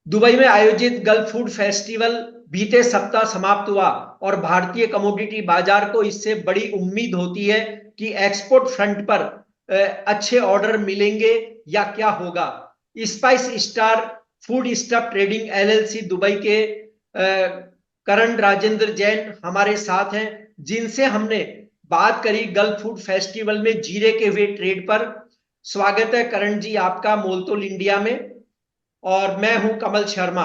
Dubai में आयोजित gulf food festival बीते सप्ताह समाप्त हुआ और भारतीय कमोडिटी बाजार को इससे बड़ी उम्मीद होती है कि एक्सपोर्ट फ्रंट पर अच्छे ऑर्डर मिलेंगे या क्या होगा। Spice star food stuff trading LLC Dubai के करण राजेंद्र जैन हमारे साथ हैं, जिनसे हमने बात करी गल्फ फूड फेस्टिवल में जीरे के हुए ट्रेड पर। स्वागत है करण जी आपका मोलतोल इंडिया में। और मैं हूं कमल शर्मा।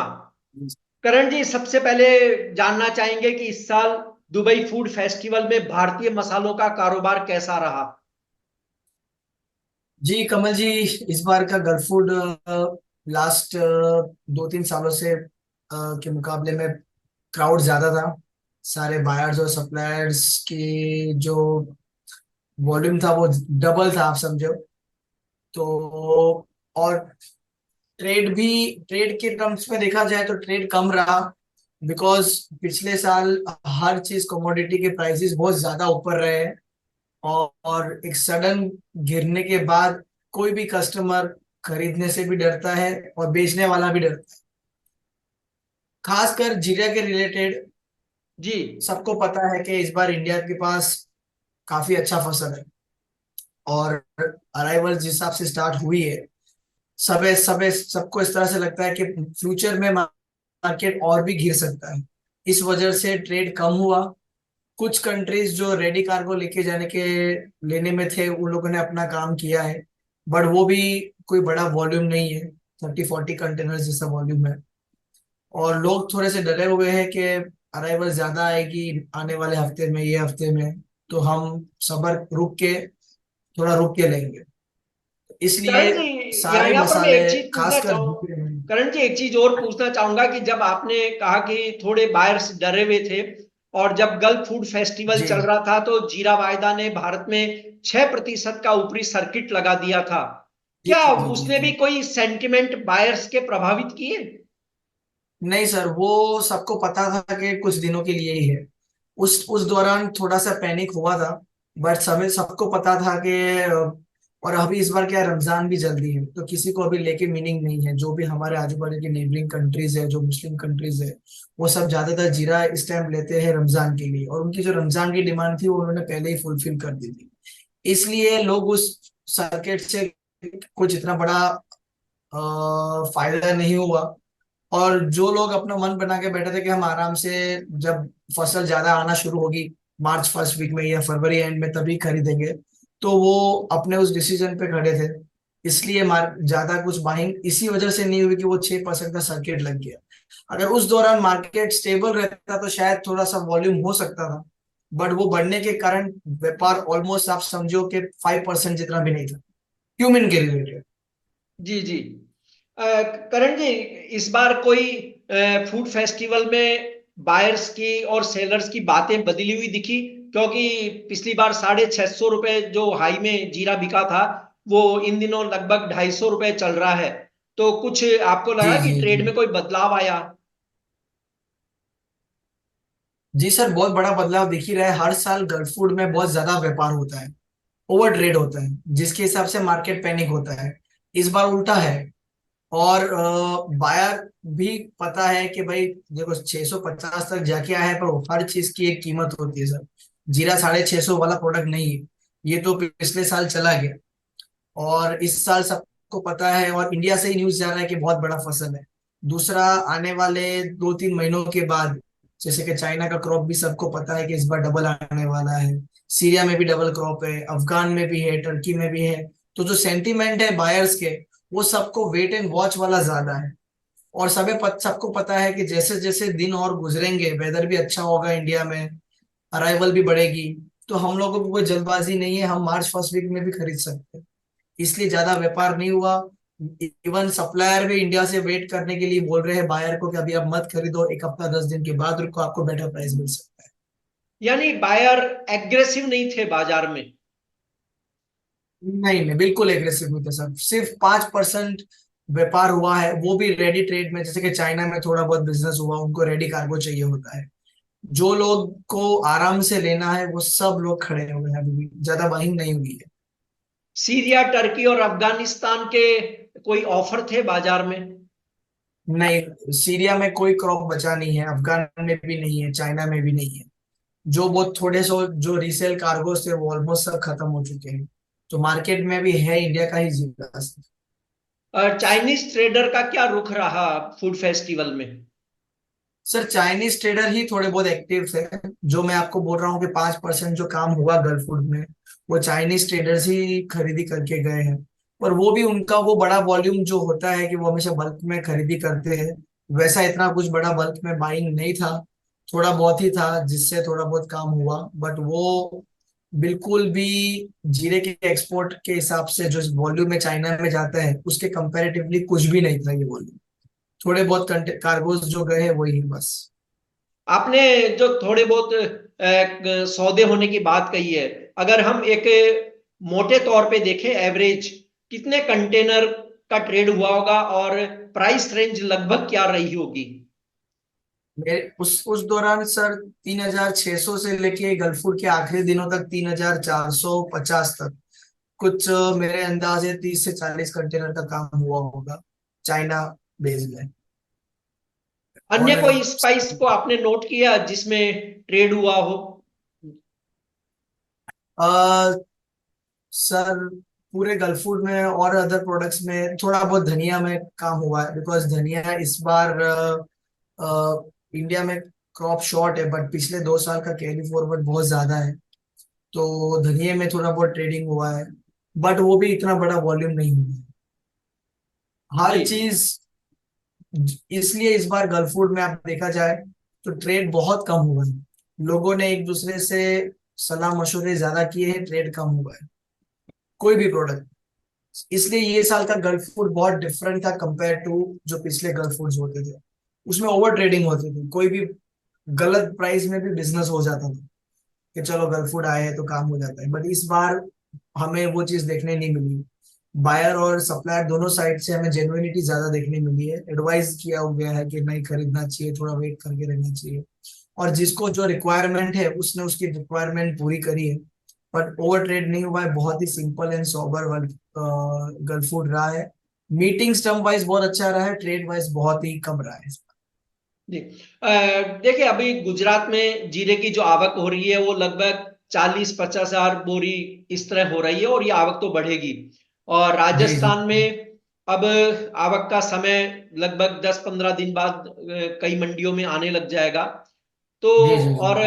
करण जी, सबसे पहले जानना चाहेंगे कि इस साल दुबई फूड फेस्टिवल में भारतीय मसालों का कारोबार कैसा रहा। जी कमल जी, इस बार का गल्फ फूड लास्ट 2-3 सालों से के मुकाबले में क्राउड ज्यादा था। सारे बायर्स और सप्लायर्स की जो वॉल्यूम था वो डबल था, आप समझो। तो और ट्रेड के टर्म्स में देखा जाए तो ट्रेड कम रहा, बिकॉज पिछले साल हर चीज कमोडिटी के प्राइसेस बहुत ज्यादा ऊपर रहे हैं। और एक सडन गिरने के बाद कोई भी कस्टमर खरीदने से भी डरता है और बेचने वाला भी डरता है। खासकर जीरा के रिलेटेड जी। सबको पता है कि इस बार इंडिया के पास काफी अच्छा फसल है, और अराइवल जिस हिसाब से स्टार्ट हुई है, सबे सबे सबको इस तरह से लगता है कि फ्यूचर में मार्केट और भी गिर सकता है। इस वजह से ट्रेड कम हुआ। कुछ कंट्रीज जो रेडी कार्गो लेके जाने के लेने में थे, उन लोगों ने अपना काम किया है, बट वो भी कोई बड़ा वॉल्यूम नहीं है। 30-40 कंटेनर्स जैसा वॉल्यूम है। और लोग थोड़े से डरे हुए हैं कि अराइवल ज्यादा आएगी आने वाले हफ्ते में, ये हफ्ते में। तो हम सबर रुक के लेंगे, इसलिए करण जी, यहाँ सारे यहाँ पर मैं मसाले एक चीज पूछना खासकर चाहूँ। करण जी, एक चीज और पूछना चाहूंगा कि जब आपने कहा कि थोड़े बायर्स डरे हुए थे और जब गल्फ फूड फेस्टिवल जी चल रहा था तो जीरा वायदा ने भारत में 6% का ऊपरी सर्किट लगा दिया था। जी क्या जी जी उसने जी। भी कोई सेंटिमेंट बायर्स के प्रभावित किए? नहीं सर, वो सबको पता था कि कुछ दिनों के लिए ही है। उस दौरान थोड़ा सा पैनिक हुआ था, बट समय सबको पता था कि और अभी इस बार क्या है, रमजान भी जल्दी है, तो किसी को अभी लेके मीनिंग नहीं है। जो भी हमारे आजू बाजू की नेबरिंग कंट्रीज है, जो मुस्लिम कंट्रीज है, वो सब ज्यादातर जीरा इस टाइम लेते हैं रमजान के लिए, और उनकी जो रमजान की डिमांड थी वो उन्होंने पहले ही फुलफिल कर दी थी। इसलिए लोग उस सर्किट से कुछ इतना बड़ा फायदा नहीं हुआ। और जो लोग अपना मन बना के बैठे थे कि हम आराम से, जब फसल ज्यादा आना शुरू होगी मार्च फर्स्ट वीक में या फरवरी एंड में तभी खरीदेंगे, तो वो अपने उस डिसीजन पे खड़े थे। इसलिए ज्यादा कुछ बाइंग इसी वजह से नहीं हुई कि वो 6% का सर्किट लग गया। अगर उस दौरान मार्केट स्टेबल रहता तो शायद थोड़ा सा वॉल्यूम हो सकता था, बट वो बढ़ने के कारण व्यापार ऑलमोस्ट आप समझो कि 5% जितना भी नहीं था, क्यूमिन के रिलेटेड। जी जी। करण जी, इस बार कोई फूड फेस्टिवल में बायर्स की और सेलर्स की बातें बदली हुई दिखी? क्योंकि पिछली बार 650 रुपए जो हाई में जीरा बिका था, वो इन दिनों लगभग 250 रुपए चल रहा है। तो कुछ आपको जी लगा कि जी जी ट्रेड में कोई बदलाव आया? जी सर, बहुत बड़ा बदलाव दिख ही रहा है। हर साल गल्फ फूड में बहुत ज्यादा व्यापार होता है, ओवर ट्रेड होता है, जिसके हिसाब से मार्केट पैनिक होता है। इस बार उल्टा है। और बायर भी पता है कि भाई देखो, 650 तक जाके आया है, पर हर चीज की एक कीमत होती है सर। जीरा 650 वाला प्रोडक्ट नहीं है। ये तो पिछले साल चला गया, और इस साल सबको पता है, और इंडिया से ही न्यूज जा रहा है कि बहुत बड़ा फसल है। दूसरा, आने वाले 2-3 महीनों के बाद, जैसे कि चाइना का क्रॉप भी सबको पता है कि इस बार डबल आने वाला है। सीरिया में भी डबल क्रॉप है, अफगान में भी है, टर्की में भी है। तो जो सेंटीमेंट है बायर्स के, वो सबको वेट एंड वॉच वाला ज्यादा है। और सबको पता है कि जैसे जैसे दिन और गुजरेंगे, वेदर भी अच्छा होगा इंडिया में, अराइवल भी बढ़ेगी, तो हम लोगों को कोई जल्दबाजी नहीं है, हम मार्च फर्स्ट वीक में भी खरीद सकते हैं। इसलिए ज्यादा व्यापार नहीं हुआ। इवन सप्लायर भी इंडिया से वेट करने के लिए बोल रहे हैं बायर को कि अभी आप मत खरीदो, एक हफ्ता 10 दिन के बाद रुको, आपको बेटर प्राइस मिल सकता है। यानी बायर एग्रेसिव नहीं थे बाजार में? नहीं नहीं, बिल्कुल एग्रेसिव नहीं थे सर। सिर्फ 5% व्यापार हुआ है, वो भी रेडी ट्रेड में। जैसे कि चाइना में थोड़ा बहुत बिजनेस हुआ, उनको रेडी कार्गो चाहिए होता है। जो लोग को आराम से लेना है वो सब लोग खड़े हुए हैं, अभी भी ज्यादा बाइंग नहीं हुई है। सीरिया, टर्की और अफगानिस्तान के कोई ऑफर थे बाजार में? नहीं, सीरिया में कोई क्रॉप बचा नहीं है, अफगान में भी नहीं है, चाइना में भी नहीं है। जो बहुत थोड़े सो जो रीसेल कार्गोस थे वो ऑलमोस्ट सब खत्म हो चुके हैं। तो मार्केट में भी है इंडिया का ही जीता। और चाइनीज ट्रेडर का क्या रुख रहा फूड फेस्टिवल में? सर चाइनीज ट्रेडर ही थोड़े बहुत एक्टिव थे। जो मैं आपको बोल रहा हूँ कि 5% जो काम हुआ गल्फ फूड में, वो चाइनीज ट्रेडर्स ही खरीदी करके गए हैं। पर वो भी उनका वो बड़ा वॉल्यूम जो होता है कि वो हमेशा बल्क में खरीदी करते हैं, वैसा इतना कुछ बड़ा बल्क में बाइंग नहीं था। थोड़ा बहुत ही था जिससे थोड़ा बहुत काम हुआ, बट वो बिल्कुल भी जीरे के एक्सपोर्ट के हिसाब से जो वॉल्यूम में चाइना में जाता है उसके कंपैरेटिवली कुछ भी नहीं था ये वॉल्यूम। थोड़े बहुत कार्गोज जो गए हैं वही बस। आपने जो थोड़े बहुत सौदे होने की बात कही है, अगर हम एक मोटे तौर पे देखें, एवरेज कितने कंटेनर का ट्रेड हुआ होगा और प्राइस रेंज लगभग क्या रही होगी? मेरे उस दौरान सर 3,600 से लेके गल्फूर के आखिरी दिनों तक 3,450 तक कुछ मेरे अंदाज है 30 से 40 कंटेनर का काम हुआ होगा चाइना बेस में। अन्य और कोई स्पाइस को आपने नोट किया जिसमें ट्रेड हुआ हो? आ, सर पूरे गल्फूर में और अदर प्रोडक्ट्स में थोड़ा बहुत धनिया में काम हुआ है, बिकॉज धनिया इस बार इंडिया में क्रॉप शॉर्ट है, बट पिछले 2 साल का कैरी फॉरवर्ड बहुत ज्यादा है। तो धनिये में थोड़ा बहुत ट्रेडिंग हुआ है, बट वो भी इतना बड़ा वॉल्यूम नहीं हुआ है। हर जी। चीज इसलिए इस बार गल्फ फूड में आप देखा जाए तो ट्रेड बहुत कम हुआ है। लोगों ने एक दूसरे से सलाह मशवरे ज्यादा किए हैं, ट्रेड कम हुआ है कोई भी प्रोडक्ट। इसलिए ये साल का गल्फ फूड बहुत डिफरेंट था कंपेयर टू जो पिछले गल्फ फूड्स होते थे। उसमें ओवर ट्रेडिंग होती थी, कोई भी गलत प्राइस में भी बिजनेस हो जाता था कि चलो गल्फ फूड आए हैं तो काम हो जाता है। बट इस बार हमें वो चीज देखने नहीं मिली। बायर और सप्लायर दोनों साइड से हमें जेन्युइनिटी ज्यादा देखने मिली है। एडवाइस किया गया है कि नहीं खरीदना चाहिए, थोड़ा वेट करके रहना चाहिए। और जिसको जो रिक्वायरमेंट है उसने उसकी रिक्वायरमेंट पूरी करी है। बट ओवर ट्रेड नहीं हुआ है, बहुत ही simple and sober gulf food रहा है। मीटिंग स्टम्प वाइज बहुत अच्छा रहा है, ट्रेड वाइज बहुत ही कम रहा है। जी। देखिए, अभी गुजरात में जीरे की जो आवक हो रही है वो लगभग 40-50 हजार बोरी इस तरह हो रही है, और ये आवक तो बढ़ेगी। और जी जी राजस्थान में अब आवक का समय लगभग 10-15 दिन बाद कई मंडियों में आने लग जाएगा। तो जी जी जी और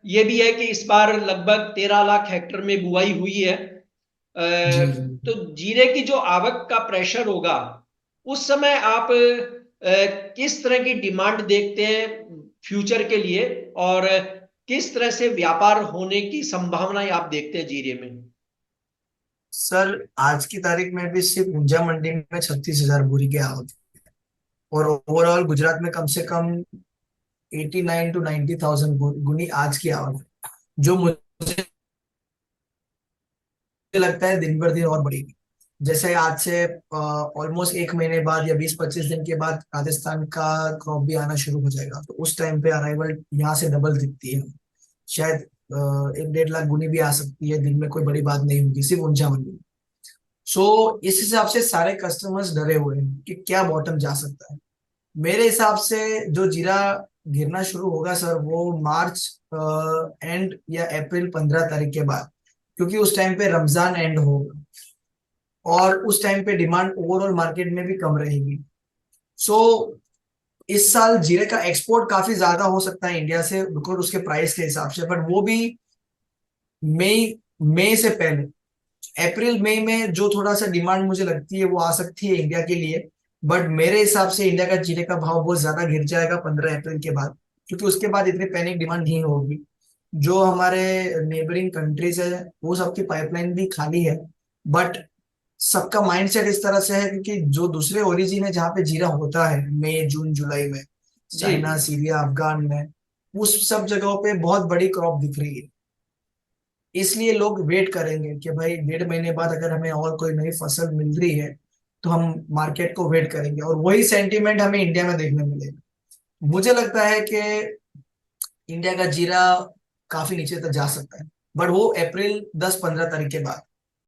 ये भी है कि इस बार लगभग 13 लाख हेक्टेयर में बुआई हुई है। जी जी जी। तो जीरे की जो आवक का प्रेशर होगा, उस समय आप किस तरह की डिमांड देखते हैं फ्यूचर के लिए, और किस तरह से व्यापार होने की संभावनाएं आप देखते हैं जीरे में? सर आज की तारीख में भी सिर्फ ऊंझा मंडी में 36,000 बोरी की आवक है। और ओवरऑल गुजरात में कम से कम 89 to 90 थाउजेंड गुनी आज की आवक है, जो मुझे लगता है दिन भर दिन और बढ़ेगी। जैसे आज से ऑलमोस्ट 1 महीने बाद या 20-25 दिन के बाद राजस्थान का क्रॉप भी आना शुरू हो जाएगा, तो उस टाइम पे अराइवल यहाँ से डबल दिखती है। शायद 1-1.5 लाख गुनी भी आ सकती है दिन में, कोई बड़ी बात नहीं होगी सिर्फ ऊंझा मंडी में। सो इस हिसाब से सारे कस्टमर्स डरे हुए हैं कि क्या बॉटम जा सकता है। मेरे हिसाब से जो जीरा गिरना शुरू होगा सर वो मार्च एंड या अप्रैल 15 तारीख के बाद, क्योंकि उस टाइम पे रमजान एंड होगा और उस टाइम पे डिमांड ओवरऑल मार्केट में भी कम रहेगी। सो इस साल जीरे का एक्सपोर्ट काफी ज्यादा हो सकता है इंडिया से, बिकॉज उसके प्राइस के हिसाब से, बट वो भी मई मई से पहले। अप्रैल मई में जो थोड़ा सा डिमांड मुझे लगती है वो आ सकती है इंडिया के लिए। बट मेरे हिसाब से इंडिया का जीरे का भाव बहुत ज्यादा गिर जाएगा 15 अप्रैल के बाद, क्योंकि उसके बाद इतनी पैनिक डिमांड नहीं होगी। जो हमारे नेबरिंग कंट्रीज है वो सबकी पाइपलाइन भी खाली है। बट सबका माइंडसेट इस तरह से है क्योंकि जो दूसरे ओरिजिन है जहाँ पे जीरा होता है मई जून जुलाई में, जी। चाइना सीरिया अफगान में, उस सब जगहों पे बहुत बड़ी क्रॉप दिख रही है। इसलिए लोग वेट करेंगे कि भाई 1.5 महीने बाद अगर हमें और कोई नई फसल मिल रही है तो हम मार्केट को वेट करेंगे, और वही सेंटीमेंट हमें इंडिया में देखने मिलेगा। मुझे लगता है कि इंडिया का जीरा काफी नीचे तक जा सकता है, बट वो अप्रैल 10-15 तारीख के बाद।